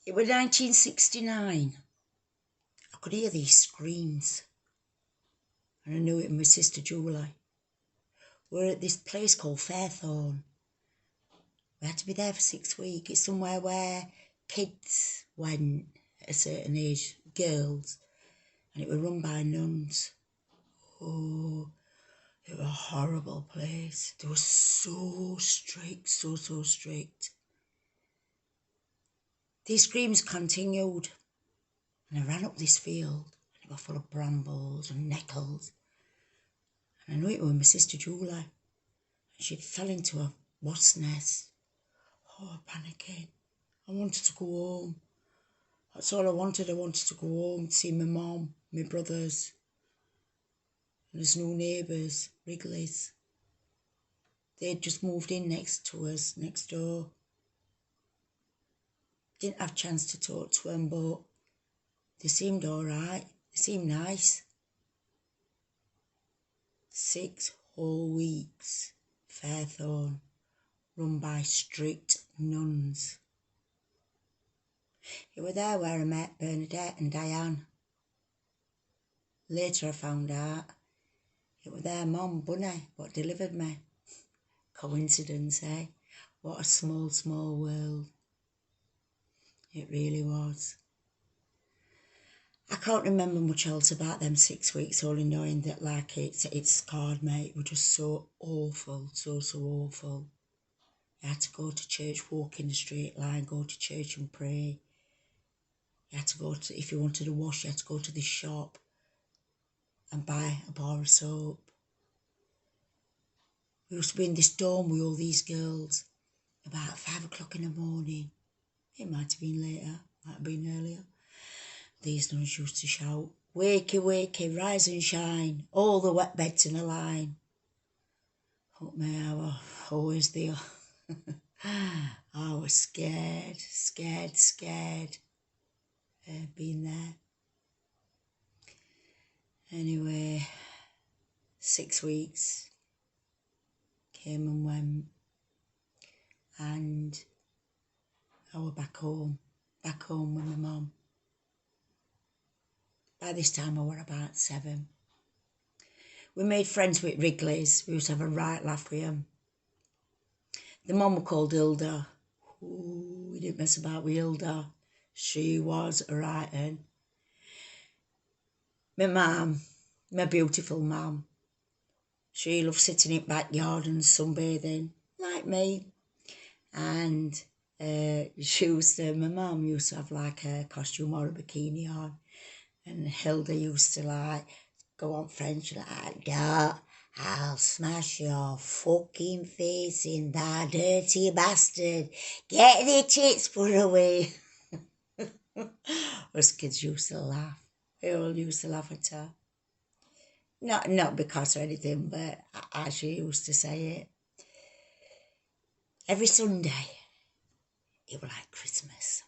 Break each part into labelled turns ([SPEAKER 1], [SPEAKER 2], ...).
[SPEAKER 1] It was 1969. I could hear these screams. And I knew it was my sister Julie. We were at this place called Fairthorne. We had to be there for 6 weeks. It's somewhere where kids went at a certain age, girls, and it was run by nuns. Oh, it was a horrible place. They were so strict, so strict. These screams continued, and I ran up this field, and it was full of brambles and nettles. And I knew it was my sister Julie, and she'd fell into a wasp nest. Oh, panicking. I wanted to go home. That's all I wanted. I wanted to go home to see my mum, my brothers. And there's no neighbours, Wrigley's. They'd just moved in next to us, next door. Didn't have a chance to talk to them, but they seemed all right. They seemed nice. 6 whole weeks, Fairthorne, run by strict nuns. It was there where I met Bernadette and Diane. Later I found out it was their mum, Bunny, what delivered me. Coincidence, eh? What a small, small world. It really was. I can't remember much else about them 6 weeks, only knowing that like it scarred me. It was just so awful, so awful. You had to go to church, walk in the straight line, go to church and pray. You had to go to, if you wanted a wash, you had to go to the shop and buy a bar of soap. We used to be in this dorm with all these girls about 5 o'clock in the morning. It might have been later, might have been earlier. These nuns used to shout, "Wakey, wakey, rise and shine, all the wet beds in a line." Fuck me, I was always there. I was scared being there. Anyway, 6 weeks came and went, and I was back home with my mum. By this time I was about 7. We made friends with Wrigley's. We used to have a right laugh with them. The mum was called Hilda. Ooh, we didn't mess about with Hilda. She was a right un. My mum, my beautiful mum, she loved sitting in the backyard and sunbathing, like me. And my mum used to have like a costume or a bikini on. And Hilda used to like go on French like, "Duh, I'll smash your fucking face in, that dirty bastard. Get the tits put away." Us kids used to laugh. We all used to laugh at her. Not because or anything, but as she used to say it. Every Sunday, it was like Christmas.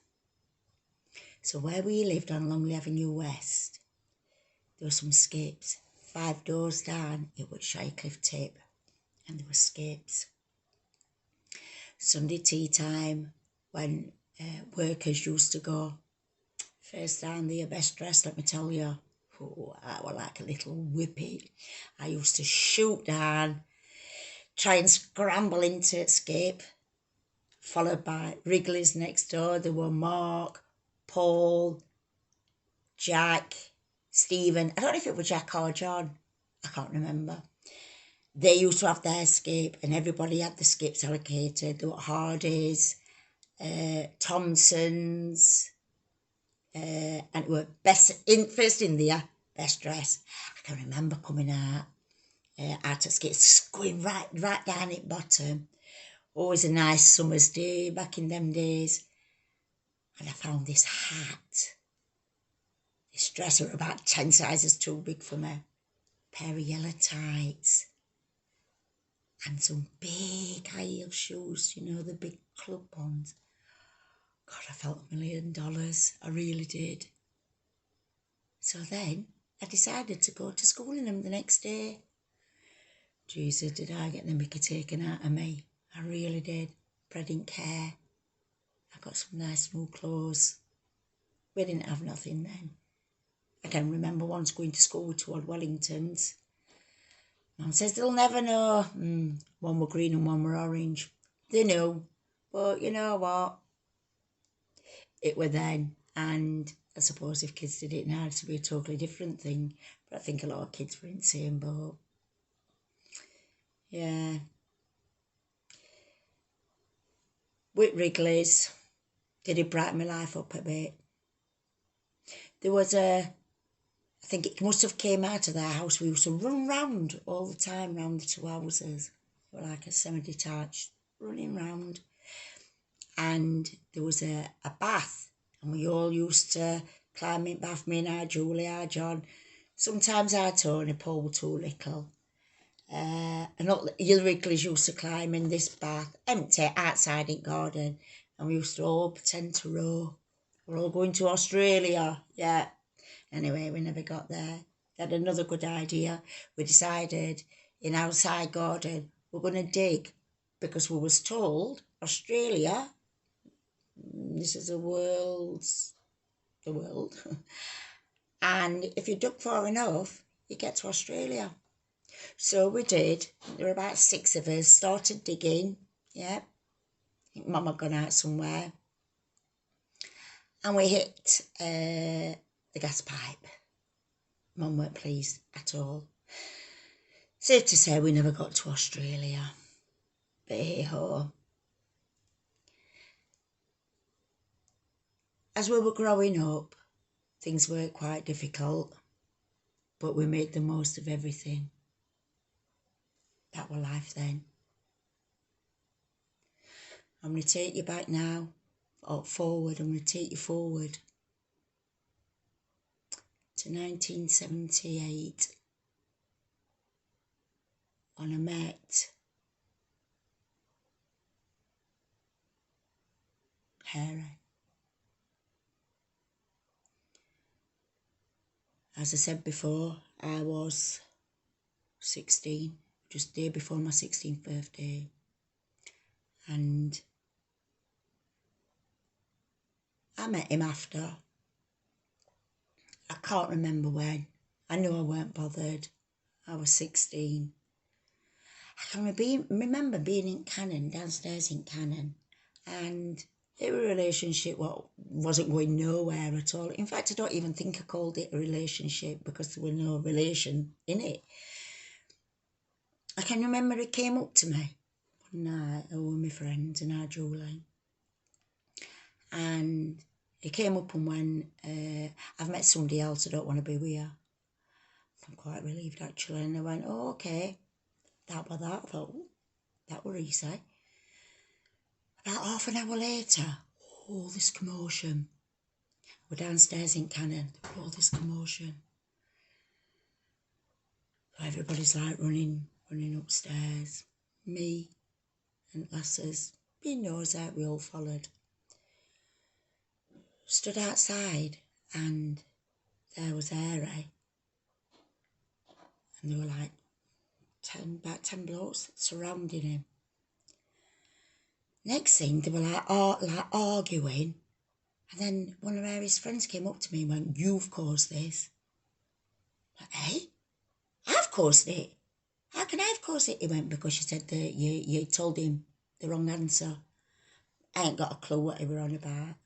[SPEAKER 1] So where we lived on Longley Avenue West, there were some skips. 5 doors down, it was Shycliffe Tip, and there were skips. Sunday tea time, when workers used to go, first down there, best dressed, let me tell you. Oh, I was like a little whippet. I used to shoot down, try and scramble into skip, followed by Wrigley's next door. There were Mark, Paul, Jack, Stephen. I don't know if it was Jack or John. I can't remember. They used to have their skip, and everybody had the skips allocated. There were Hardys, Thompsons, and it were first in there, best dress. I can remember coming out of skips, going right down at bottom. Always a nice summer's day back in them days. And I found this hat. This dress was about 10 sizes too big for me. Pair of yellow tights. And some big high heel shoes, you know, the big club ones. God, I felt $1 million. I really did. So then I decided to go to school in them the next day. Jesus, did I get the mickey taken out of me. I really did. But I didn't care. I got some nice new clothes. We didn't have nothing then. I can remember once going to school with 2 odd Wellingtons. Mum says they'll never know. One were green and one were orange. They knew. But you know what? It were then. And I suppose if kids did it now, it'd be a totally different thing. But I think a lot of kids were in the same boat. Yeah. With Wrigley's, did it brighten my life up a bit. There was I think it must have came out of their house. We used to run round all the time round the 2 houses. They were like a semi-detached, running round. And there was a bath, and we all used to climb in bath, me and our Julie, our John. Sometimes our Tony Paul were too little. And all the Wrigley's used to climb in this bath, empty, outside in garden, and we used to all pretend to row. We're all going to Australia, yeah. Anyway, we never got there. We had another good idea. We decided in outside garden we're going to dig, because we was told Australia, this is the world, and if you dug far enough, you get to Australia. So we did. There were about 6 of us, started digging, yeah. I think Mum had gone out somewhere. And we hit the gas pipe. Mum weren't pleased at all. Safe to say we never got to Australia. But hey ho. As we were growing up, things were quite difficult, but we made the most of everything. That were life then. I'm going to take you back now, or forward. I'm going to take you forward to 1978, when I met Harry. As I said before, I was 16, just the day before my 16th birthday. And I met him after. I can't remember when. I know I weren't bothered. I was 16. I can remember being in Cannon, downstairs in Cannon, and it was a relationship wasn't going nowhere at all. In fact, I don't even think I called it a relationship, because there was no relation in it. I can remember he came up to me one night, I were my friends and our Julie, and he came up and went, I've met somebody else, I don't want to be with you. I'm quite relieved actually. And I went, oh, okay. That was that. I thought, oh, that were easy. About half an hour later, all this commotion. We're downstairs in Cannon, all this commotion. So everybody's like running upstairs. Me and lasses, being nosy, we all followed. Stood outside, and there was Harry. And there were like about 10 blokes surrounding him. Next thing, they were like arguing. And then one of Harry's friends came up to me and went, you've caused this. Like, hey? I've caused it? How can I have caused it? He went, because you said that you told him the wrong answer. I ain't got a clue what he were on about.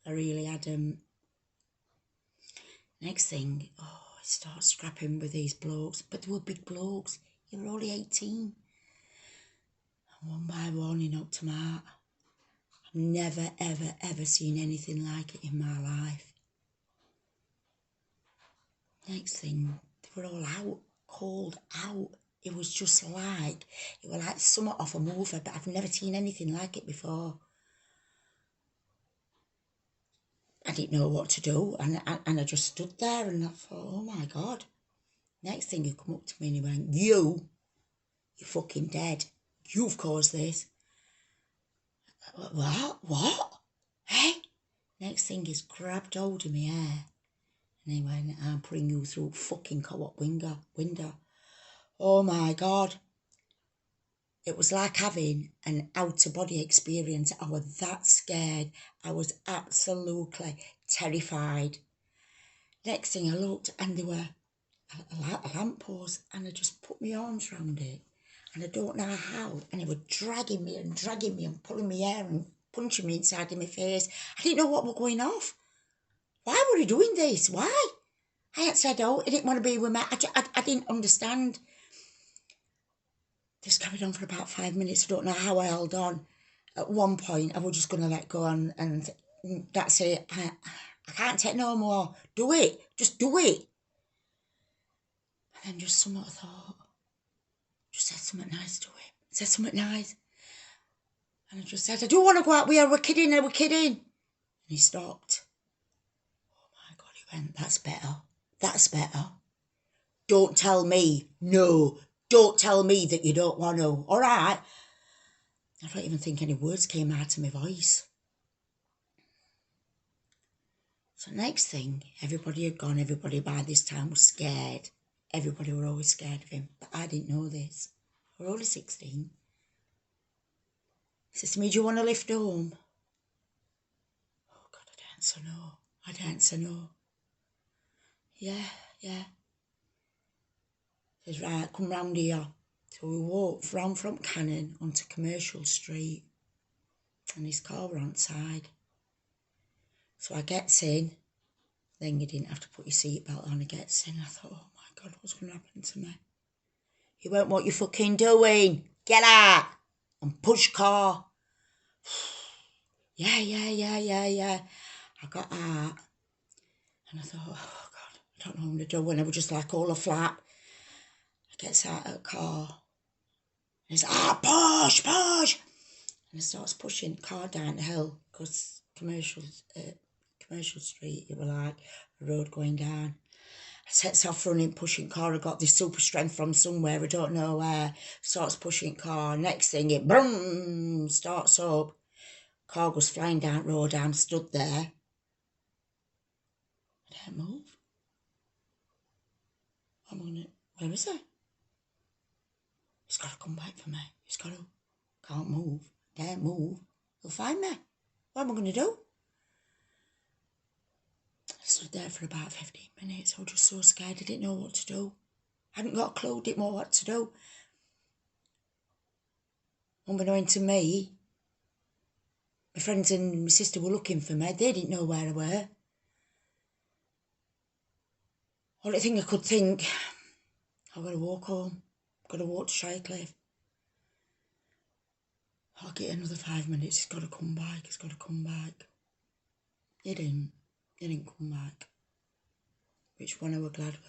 [SPEAKER 1] I really hadn't. Next thing, I start scrapping with these blokes. But they were big blokes. You were only 18. And one by one, he knocked them out. I've never, ever, ever seen anything like it in my life. Next thing, they were all out, called out. It was just like, it was like somewhat off a movie, but I've never seen anything like it before. I didn't know what to do, and I just stood there, and I thought, oh my God. Next thing, he come up to me and he went, you're fucking dead. You've caused this. What? Hey? Next thing, he's grabbed hold of my hair, and he went, I'm putting you through fucking co-op window. Oh my God. It was like having an out-of-body experience. I was that scared. I was absolutely terrified. Next thing I looked and there were a lamppost, and I just put my arms around it, and I don't know how, and they were dragging me and pulling my hair and punching me inside of my face. I didn't know what was going off. Why were he doing this? Why? I had said, oh, I didn't want to be with me. I didn't understand. This carried on for about 5 minutes. I don't know how I held on. At one point, I was just going to let go and that's it. I can't take no more. Do it. Just do it. And then just somewhat thought, just said something nice to him. Said something nice. And I just said, I don't want to go out with you. We're kidding. And he stopped. Oh my God, he went, that's better. That's better. Don't tell me. No. Don't tell me that you don't want to. All right. I don't even think any words came out of my voice. So next thing, everybody had gone. Everybody by this time was scared. Everybody were always scared of him. But I didn't know this. We were only 16. He says to me, do you want to lift home? Oh God, I don't answer no. I don't answer no. Yeah. He says, right, come round here. So we walked round from Cannon onto Commercial Street. And his car were on side. So I gets in. Then you didn't have to put your seatbelt on. I gets in. I thought, oh my God, what's going to happen to me? He went, what you fucking doing? Get out and push car. Yeah. I got out. And I thought, oh God, I don't know what I'm going to do. When I was just like all aflat. I gets out of the car. And he's like, push. And he starts pushing the car down the hill because Commercial Street, it was like a road going down. I sets off running, pushing car. I got this super strength from somewhere, I don't know where. Starts pushing car. Next thing, it boom, starts up. Car goes flying down the road. I'm stood there. I don't move. Where is he? He's got to come back for me. He's got to. Can't move. Can't move. He'll find me. What am I going to do? I stood there for about 15 minutes. I was just so scared. I didn't know what to do. I hadn't got a clue. Didn't know what to do. Unbeknown to me, my friends and my sister were looking for me. They didn't know where I were. Only thing I could think, I've got to walk home. I've got to walk to Shirecliff. I'll get another 5 minutes. He's got to come back. He's got to come back. He didn't. He didn't come back. Which one I was glad of.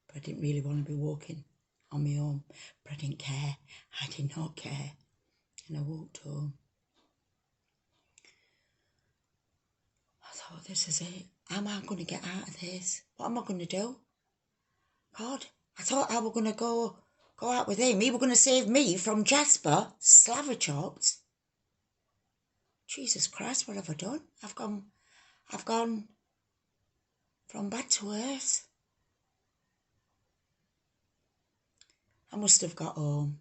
[SPEAKER 1] But I didn't really want to be walking on my own. But I didn't care. I did not care. And I walked home. I thought, this is it. How am I going to get out of this? What am I going to do? God, I thought I was going to go out with him. He was going to save me from Jasper, Slavichopped. Jesus Christ, what have I done? I've gone from bad to worse. I must have got home.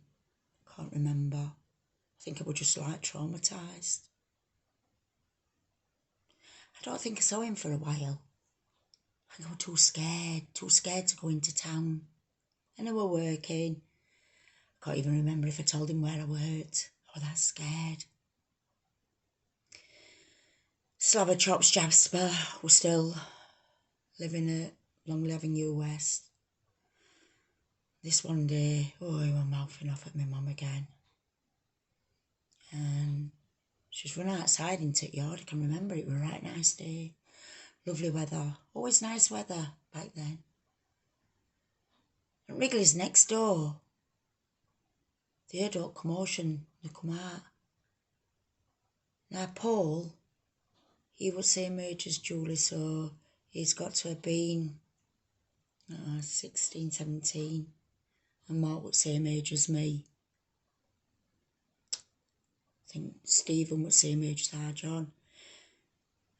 [SPEAKER 1] Can't remember. I think I was just like traumatised. I don't think I saw him for a while. I think I was too scared to go into town. And I was working. I can't even remember if I told him where I worked. I was that scared. Slavichopp's Jasper was still living at Longley Avenue West. This one day, he was mouthing off at my mum again. And she's run outside into the yard. I can remember it was a right nice day. Lovely weather. Always nice weather back then. And Wrigley's next door. They heard all commotion. They come out. Now Paul, he was same age as Julie, so he's got to have been 16, 17. And Mark was same age as me. I think Stephen was same age as our John.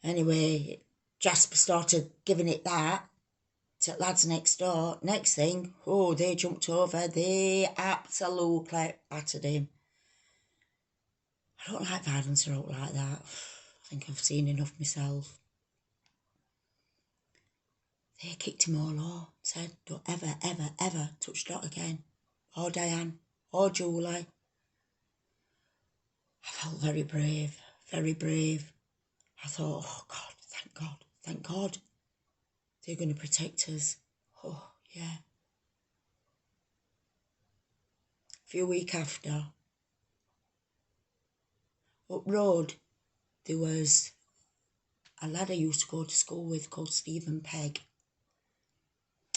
[SPEAKER 1] Anyway, Jasper started giving it that to lads next door. Next thing, they jumped over. They absolutely battered him. I don't like violence or out like that. I think I've seen enough myself. They kicked him all off, said, don't ever, ever, ever touch Dot again, or Diane, or Julie. I felt very brave, very brave. I thought, oh God, thank God. They're going to protect us. Oh, yeah. A few weeks after, up road, there was a lad I used to go to school with called Stephen Pegg.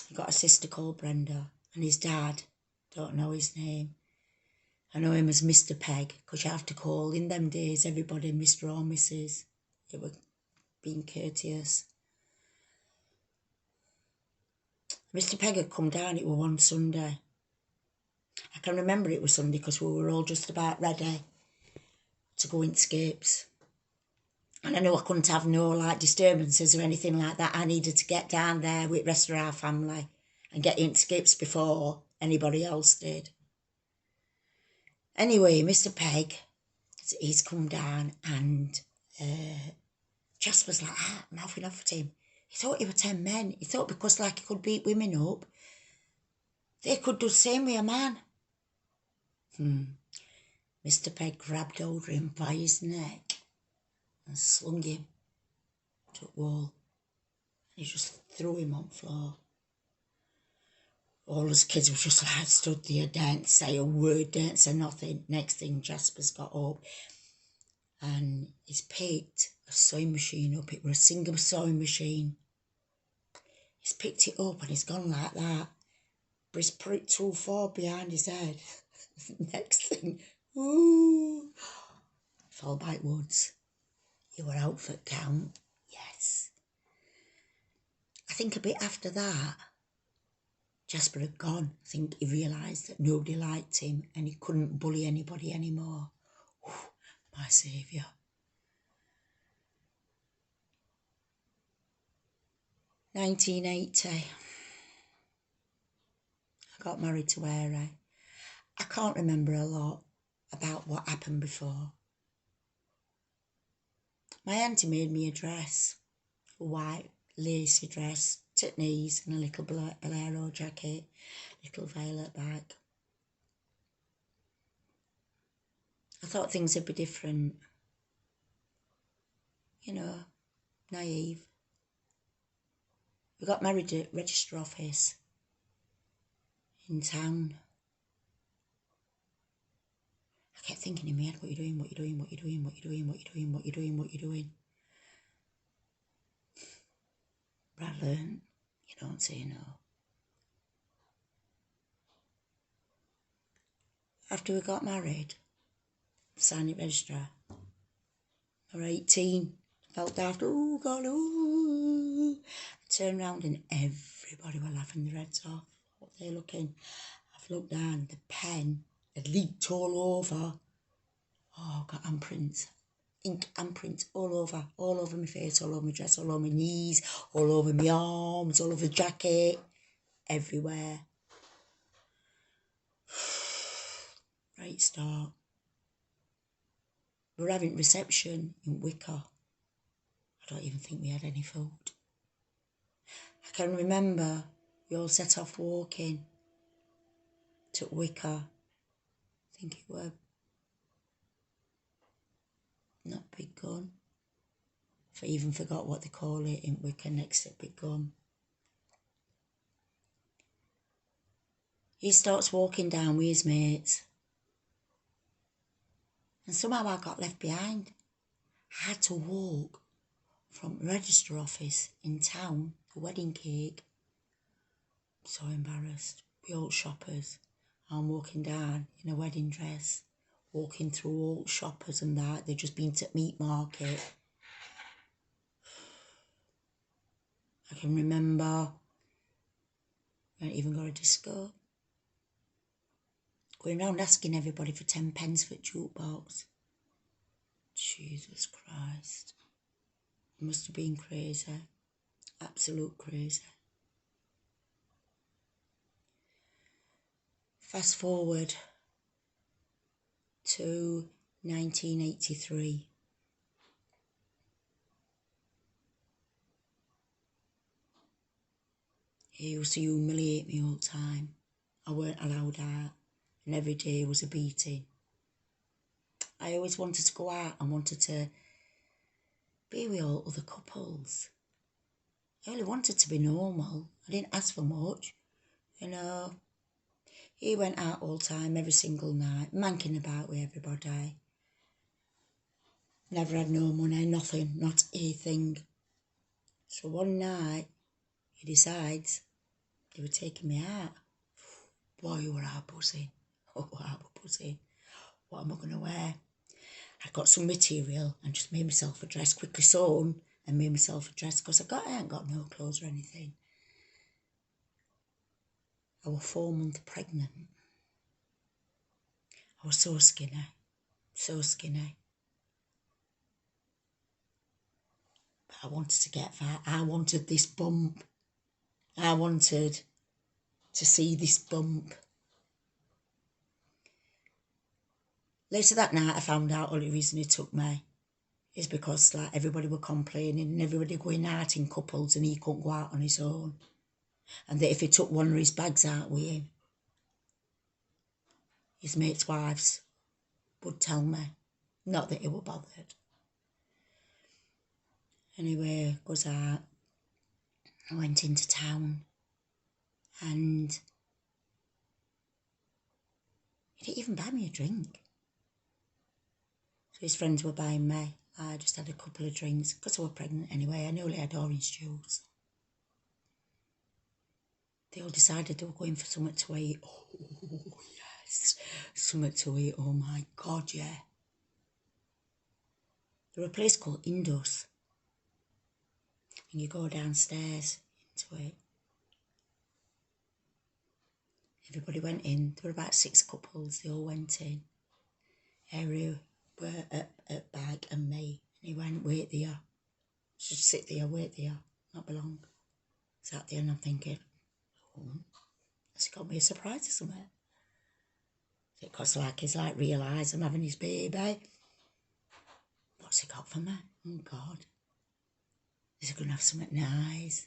[SPEAKER 1] He got a sister called Brenda, and his dad, don't know his name. I know him as Mr. Pegg, because you have to call, in them days, everybody Mr. or Mrs. It was being courteous. Mr. Pegg had come down, it was one Sunday. I can remember it was Sunday because we were all just about ready to go into Scapes. And I knew I couldn't have no like disturbances or anything like that. I needed to get down there with the rest of our family and get into Scapes before anybody else did. Anyway, Mr. Pegg, he's come down and Jasper's like, mouthing off at him. He thought he were 10 men. He thought because like he could beat women up, they could do the same with a man. Mr. Pegg grabbed hold of him by his neck and slung him to the wall. He just threw him on the floor. All us kids were just like stood there, didn't say a word, didn't say nothing. Next thing, Jasper's got up and he's picked a sewing machine up. It was a single sewing machine. He's picked it up and he's gone like that. But he's put it too far behind his head. Next thing, ooh, fell backwards. You were out for count, yes. I think a bit after that, Jasper had gone. I think he realised that nobody liked him and he couldn't bully anybody anymore. Whew, my saviour. "1980. I got married to Mary. I can't remember a lot about what happened before. My auntie made me a dress, a white lacy dress, to the knees and a little bolero jacket, little violet bag. I thought things would be different. You know, naive. We got married at register office in town. I kept thinking in my head, what you doing, what you doing, what you doing, what you doing, what you doing, what you doing, what you doing. But I learned, you don't say no. After we got married, signed at register, I was 18, felt daft, oh God, oh. I turned around and everybody were laughing their heads off. What they're looking. I've looked down, the pen had leaked all over. Oh, I've got handprints. Ink handprints all over my face, all over my dress, all over my knees, all over my arms, all over the jacket, everywhere. Right start. We were having reception in Wicker. I don't even think we had any food. I can remember we all set off walking to Wicker. I think it were not Big Gun. I even forgot what they call it in Wicker next to Big Gun. He starts walking down with his mates. And somehow I got left behind. I had to walk from the register office in town, the wedding cake. I'm so embarrassed. We all shoppers. I'm walking down in a wedding dress, walking through all shoppers and that. They've just been to meat market. I can remember we hadn't even got a disco. Going around asking everybody for 10 pence for a jukebox. Jesus Christ. It must have been crazy. Absolute crazy. Fast forward to 1983. He used to humiliate me all the time. I weren't allowed out, and every day was a beating. I always wanted to go out and wanted to be with all other couples. I only wanted to be normal. I didn't ask for much, you know. He went out all the time, every single night, manking about with everybody. Never had no money, nothing, not a thing. So one night, he decides they were taking me out. Boy, you were out buzzing. Oh, I was buzzing. What am I going to wear? I got some material and just made myself a dress, quickly sewn, and made myself a dress because I ain't got no clothes or anything. I was 4 months pregnant. I was so skinny, so skinny. But I wanted to get fat. I wanted this bump. I wanted to see this bump. Later that night, I found out all the reason he took me is because like everybody were complaining and everybody going out in couples and he couldn't go out on his own. And that if he took one of his bags out with him, his mates' wives would tell me. Not that he were bothered. Anyway, goes out. I went into town and he didn't even buy me a drink. So his friends were buying me. I just had a couple of drinks because I was pregnant anyway. I nearly had orange juice. They all decided they were going for something to eat. Oh, yes, something to eat. Oh, my God, yeah. There was a place called Indus. And you go downstairs into it. Everybody went in. There were about 6 couples. They all went in. Harry were at bag and me. And he went, wait there. Just sit there, wait there. Not be long. Sat there and I'm thinking, oh, has he got me a surprise or something? Because like he's like realise I'm having his baby. What's he got for me? Oh God. Is he going to have something nice?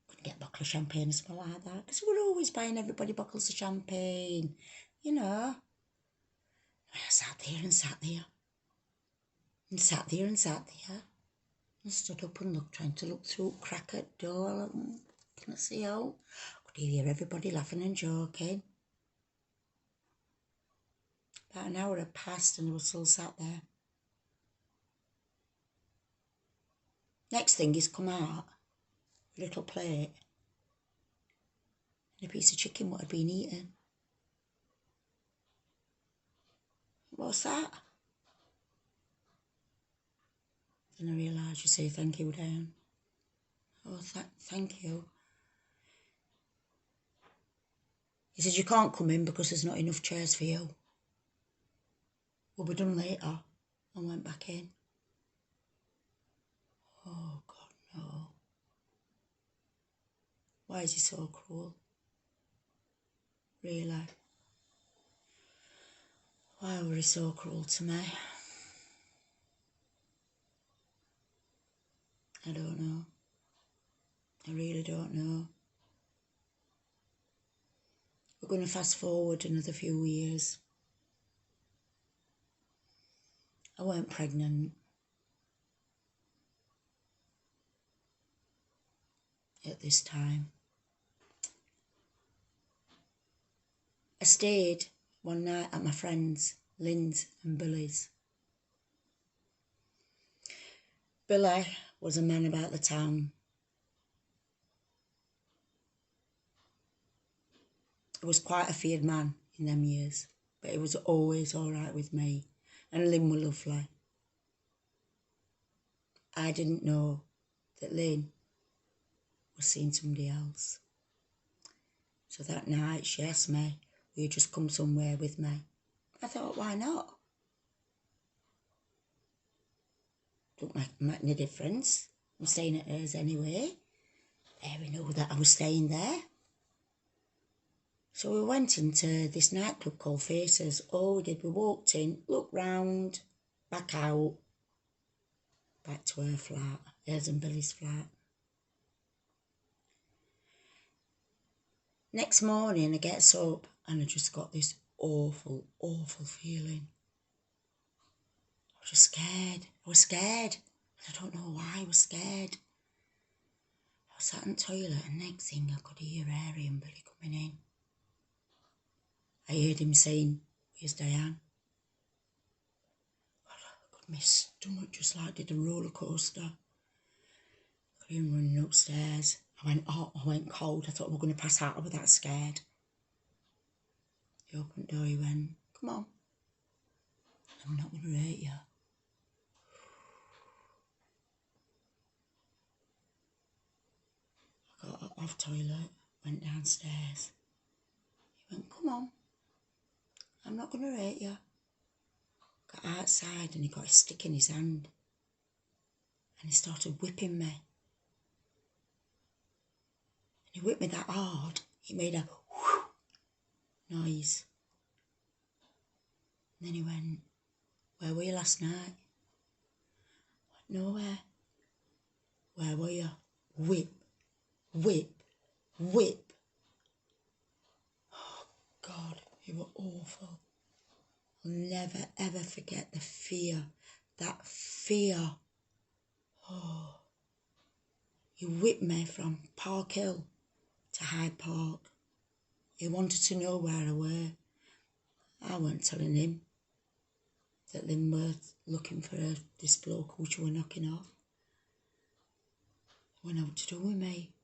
[SPEAKER 1] Going to get a bottle of champagne or something like that? Because we're always buying everybody bottles of champagne, you know. I sat there and sat there. And sat there and sat there. And stood up and looked, trying to look through a crack at the door. Can I see out? Could hear everybody laughing and joking. About an hour had passed and I was still sat there. Next thing is come out, a little plate, and a piece of chicken what had been eaten. What's that? Then I realised you say thank you down. Oh, thank you. He said, you can't come in because there's not enough chairs for you. We'll be done later. I went back in. Oh, God, no. Why is he so cruel? Really? Why were he so cruel to me? I don't know. I really don't know. We're going to fast forward another few years. I weren't pregnant at this time. I stayed one night at my friends, Lynn's and Billy's. Billy was a man about the town. He was quite a feared man in them years, but he was always all right with me, and Lynn was lovely. I didn't know that Lynn was seeing somebody else. So that night she asked me, will you just come somewhere with me? I thought, why not? Don't make any difference. I'm staying at hers anyway. They knew that I was staying there. So we went into this nightclub called Faces. All we did, we walked in, looked round, back out, back to her flat, hers and Billy's flat. Next morning I gets up and I just got this awful, awful feeling. I was just scared. I was scared. I don't know why I was scared. I was sat in the toilet and next thing I could hear Harry and Billy coming in. I heard him saying, "Where's Diane?" My stomach just like did a roller coaster. I could hear him running upstairs. I went hot, I went cold. I thought we were going to pass out. I was that scared. He opened the door, he went, "Come on. I'm not going to hurt you." I got off toilet, went downstairs. He went, "Come on. I'm not going to hurt you." Got outside and he got a stick in his hand. And he started whipping me. And he whipped me that hard, he made a whoosh noise. And then he went, "Where were you last night?" I went, "Nowhere." "Where were you?" Whip, whip, whip. Oh God, it was awful. I'll never ever forget the fear, that fear. Oh, he whipped me from Park Hill to Hyde Park. He wanted to know where I were. I weren't telling him that Lynn were looking for this bloke which were knocking off. What to do with me?